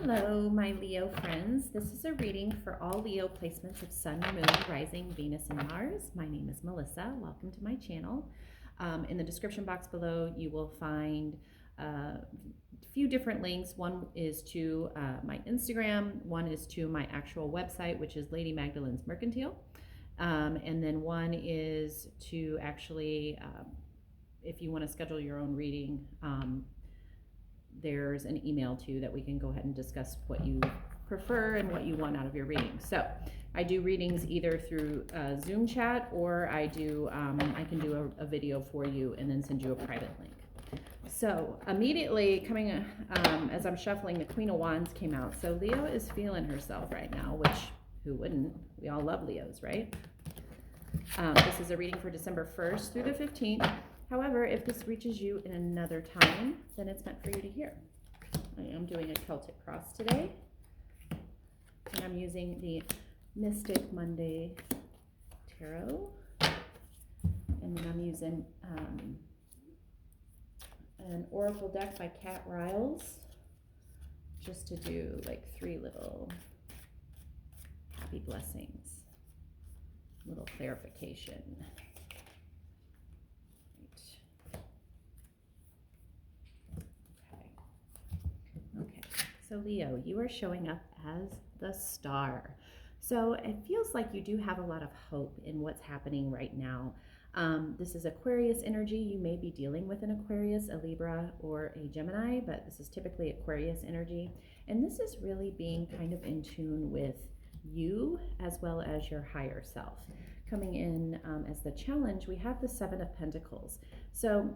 Hello, my Leo friends. This is a reading for all Leo placements of Sun, Moon, Rising, Venus, and Mars. My name is Melissa. Welcome to my channel. In the description box below, you will find a few different links. One is to my Instagram. One is to my actual website, which is Lady Magdalene's Mercantile. And then one is to actually, if you want to schedule your own reading, there's an email too that we can go ahead and discuss what you prefer and what you want out of your reading. So I do readings either through Zoom chat, or I can do a video for you and then send you a private link. So immediately coming as I'm shuffling, the Queen of Wands came out. So Leo is feeling herself right now, which who wouldn't? We all love Leos, right? This is a reading for December 1st through the 15th. However, if this reaches you in another time, then it's meant for you to hear. I am doing a Celtic cross today, and I'm using the Mystic Monday Tarot, and then I'm using an Oracle deck by Kat Riles, just to do like 3 little happy blessings, little clarification. So Leo, you are showing up as the star. So it feels like you do have a lot of hope in what's happening right now. This is Aquarius energy. You may be dealing with an Aquarius, a Libra, or a Gemini, but this is typically Aquarius energy. And this is really being kind of in tune with you as well as your higher self. Coming in as the challenge, we have the 7 of Pentacles. So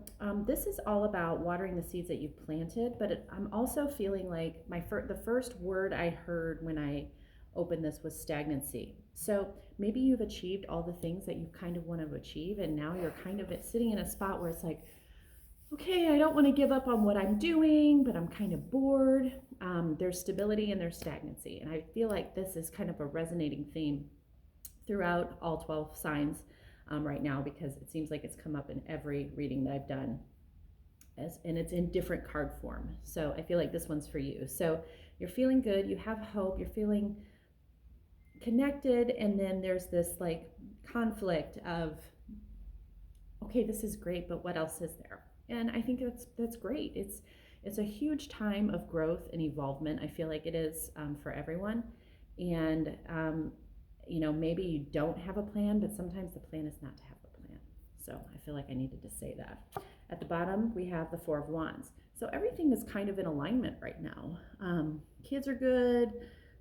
this is all about watering the seeds that you've planted, but I'm also feeling like the first word I heard when I opened this was stagnancy. So maybe you've achieved all the things that you kind of want to achieve, and now you're kind of sitting in a spot where it's like, okay, I don't want to give up on what I'm doing, but I'm kind of bored. There's stability and there's stagnancy, and I feel like this is kind of a resonating theme throughout all 12 signs right now, because it seems like it's come up in every reading that I've done, and it's in different card form. So I feel like this one's for you. So you're feeling good, you have hope, you're feeling connected, and then there's this like conflict of, okay, this is great, but what else is there? And I think that's great. It's a huge time of growth and evolvement. I feel like it is for everyone. And you know, maybe you don't have a plan, but sometimes the plan is not to have a plan. So I feel like I needed to say that. At the bottom, we have the 4 of Wands. So everything is kind of in alignment right now. Kids are good,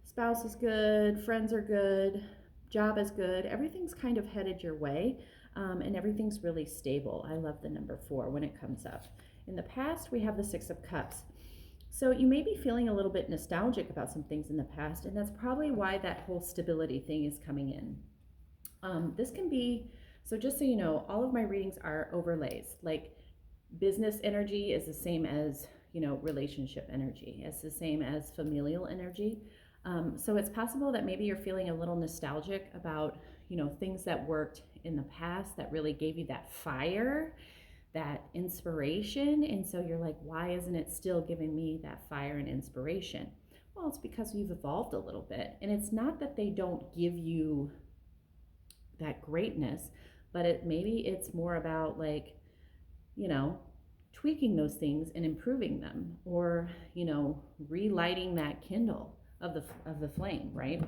spouse is good, friends are good, job is good. Everything's kind of headed your way, and everything's really stable. I love the number 4 when it comes up. In the past, we have the 6 of Cups. So you may be feeling a little bit nostalgic about some things in the past, and that's probably why that whole stability thing is coming in. This can be, so just so you know, all of my readings are overlays. Like business energy is the same as, you know, relationship energy. It's the same as familial energy. So it's possible that maybe you're feeling a little nostalgic about, you know, things that worked in the past that really gave you that fire, that inspiration, and so you're like, why isn't it still giving me that fire and inspiration? Well, it's because you've evolved a little bit, and it's not that they don't give you that greatness, but maybe it's more about like, you know, tweaking those things and improving them, or, you know, relighting that kindle of the flame, right?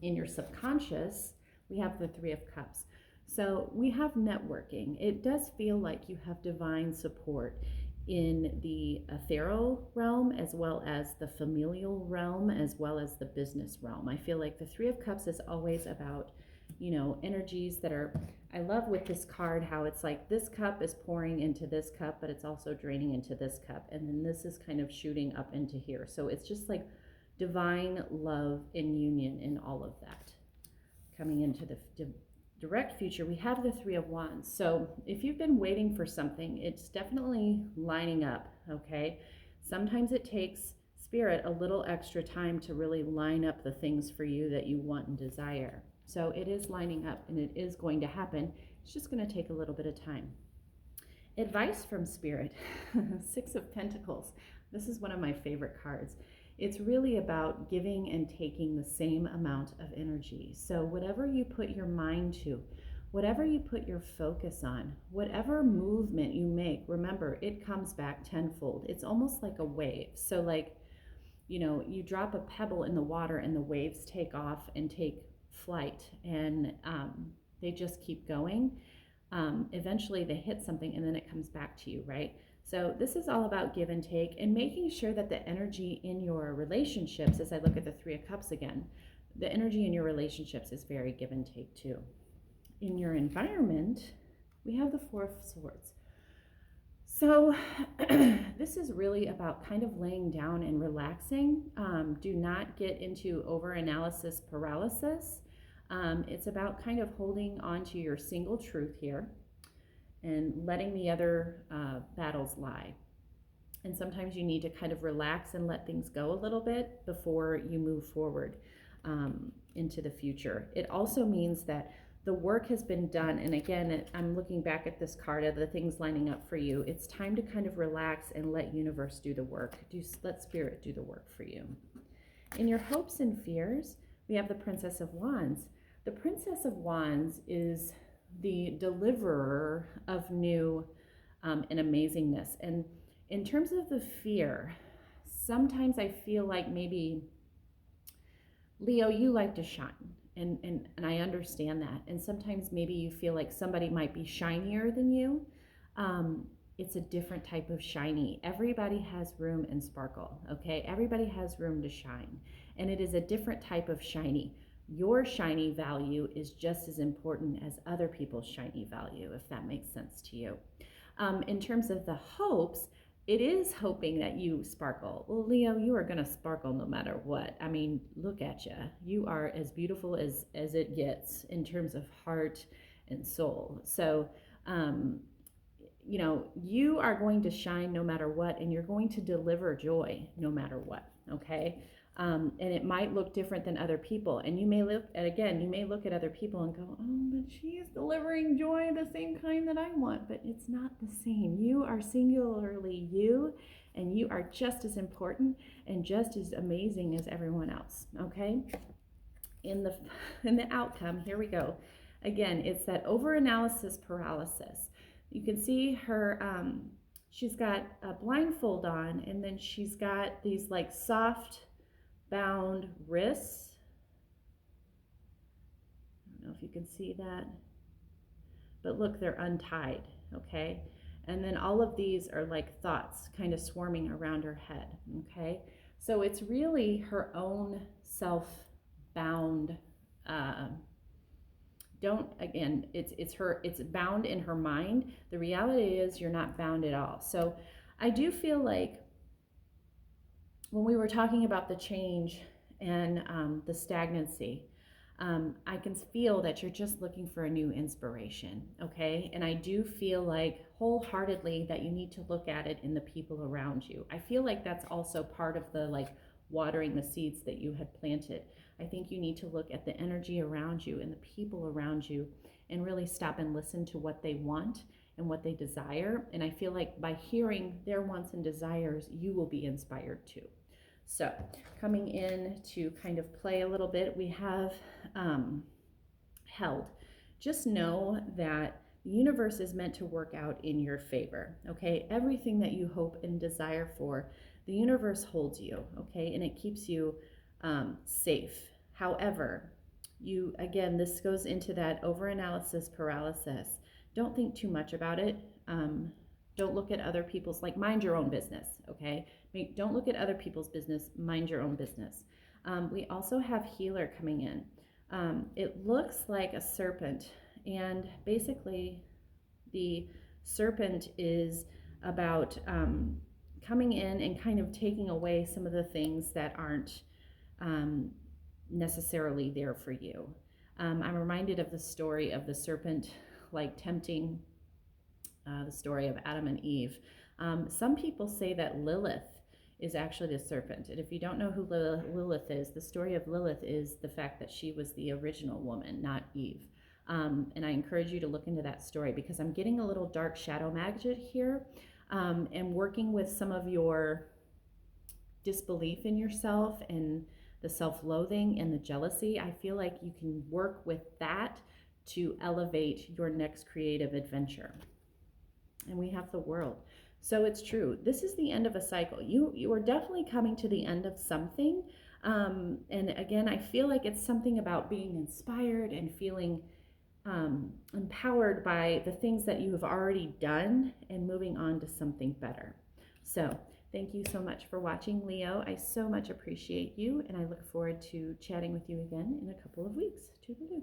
In your subconscious, we have the 3 of Cups. So we have networking. It does feel like you have divine support in the ethereal realm, as well as the familial realm, as well as the business realm. I feel like the 3 of Cups is always about, you know, energies that are, I love with this card how it's like this cup is pouring into this cup, but it's also draining into this cup. And then this is kind of shooting up into here. So it's just like divine love and union in all of that. Coming into the direct future, we have the 3 of Wands. So if you've been waiting for something, it's definitely lining up, okay? Sometimes it takes spirit a little extra time to really line up the things for you that you want and desire. So it is lining up, and it is going to happen. It's just going to take a little bit of time. Advice from spirit. 6 of Pentacles. This is one of my favorite cards. It's really about giving and taking the same amount of energy. So whatever you put your mind to, whatever you put your focus on, whatever movement you make, remember, it comes back tenfold. It's almost like a wave. So like, you drop a pebble in the water and the waves take off and take flight, and they just keep going. Eventually they hit something and then it comes back to you, right? So this is all about give and take, and making sure that the energy in your relationships, as I look at the Three of Cups again, the energy in your relationships is very give and take too. In your environment, we have the Four of Swords. So this is really about kind of laying down and relaxing. Do not get into over-analysis paralysis. It's about kind of holding on to your single truth here and letting the other battles lie. And sometimes you need to kind of relax and let things go a little bit before you move forward into the future. It also means that the work has been done. And again, I'm looking back at this card of the things lining up for you. It's time to kind of relax and let universe do the work. Let spirit do the work for you. In your hopes and fears, we have the Princess of Wands. The Princess of Wands is the deliverer of new and amazingness. And in terms of the fear, sometimes I feel like maybe, Leo, you like to shine. And I understand that. And sometimes maybe you feel like somebody might be shinier than you. It's a different type of shiny. Everybody has room and sparkle, okay? Everybody has room to shine. And it is a different type of shiny. Your shiny value is just as important as other people's shiny value, if that makes sense to you. In terms of the hopes, it is hoping that you sparkle. Well, Leo, you are going to sparkle no matter what. I mean, look at you. You are as beautiful as it gets in terms of heart and soul. So, you are going to shine no matter what, and you're going to deliver joy no matter what, okay? And it might look different than other people. And you may look at other people and go, oh, but she is delivering joy the same kind that I want, but it's not the same. You are singularly you, and you are just as important and just as amazing as everyone else, okay? In the outcome, here we go. Again, it's that over-analysis paralysis. You can see her, she's got a blindfold on, and then she's got these like soft bound wrists. I don't know if you can see that, but look, they're untied, okay? And then all of these are like thoughts kind of swarming around her head, okay? So it's really her own self-bound, it's bound in her mind. The reality is you're not bound at all. So I do feel like when we were talking about the change and the stagnancy, I can feel that you're just looking for a new inspiration, okay? And I do feel like wholeheartedly that you need to look at it in the people around you. I feel like that's also part of the like watering the seeds that you had planted. I think you need to look at the energy around you and the people around you and really stop and listen to what they want and what they desire. And I feel like by hearing their wants and desires, you will be inspired too. So coming in to kind of play a little bit, we have held. Just know that the universe is meant to work out in your favor, okay? Everything that you hope and desire for, the universe holds you, okay? And it keeps you safe. However, again, this goes into that over-analysis paralysis. Don't think too much about it. Don't look at other people's, like, mind your own business, okay? Don't look at other people's business, mind your own business. We also have healer coming in. It looks like a serpent, and basically the serpent is about coming in and kind of taking away some of the things that aren't necessarily there for you. I'm reminded of the story of the serpent, like tempting the story of Adam and Eve. Some people say that Lilith is actually the serpent. And if you don't know who Lilith is, the story of Lilith is the fact that she was the original woman, not Eve. And I encourage you to look into that story because I'm getting a little dark shadow magic here and working with some of your disbelief in yourself and the self-loathing and the jealousy, I feel like you can work with that to elevate your next creative adventure. And we have the world. So it's true. This is the end of a cycle. You are definitely coming to the end of something. And again, I feel like it's something about being inspired and feeling empowered by the things that you have already done and moving on to something better. So thank you so much for watching, Leo. I so much appreciate you, and I look forward to chatting with you again in a couple of weeks. Toodaloo.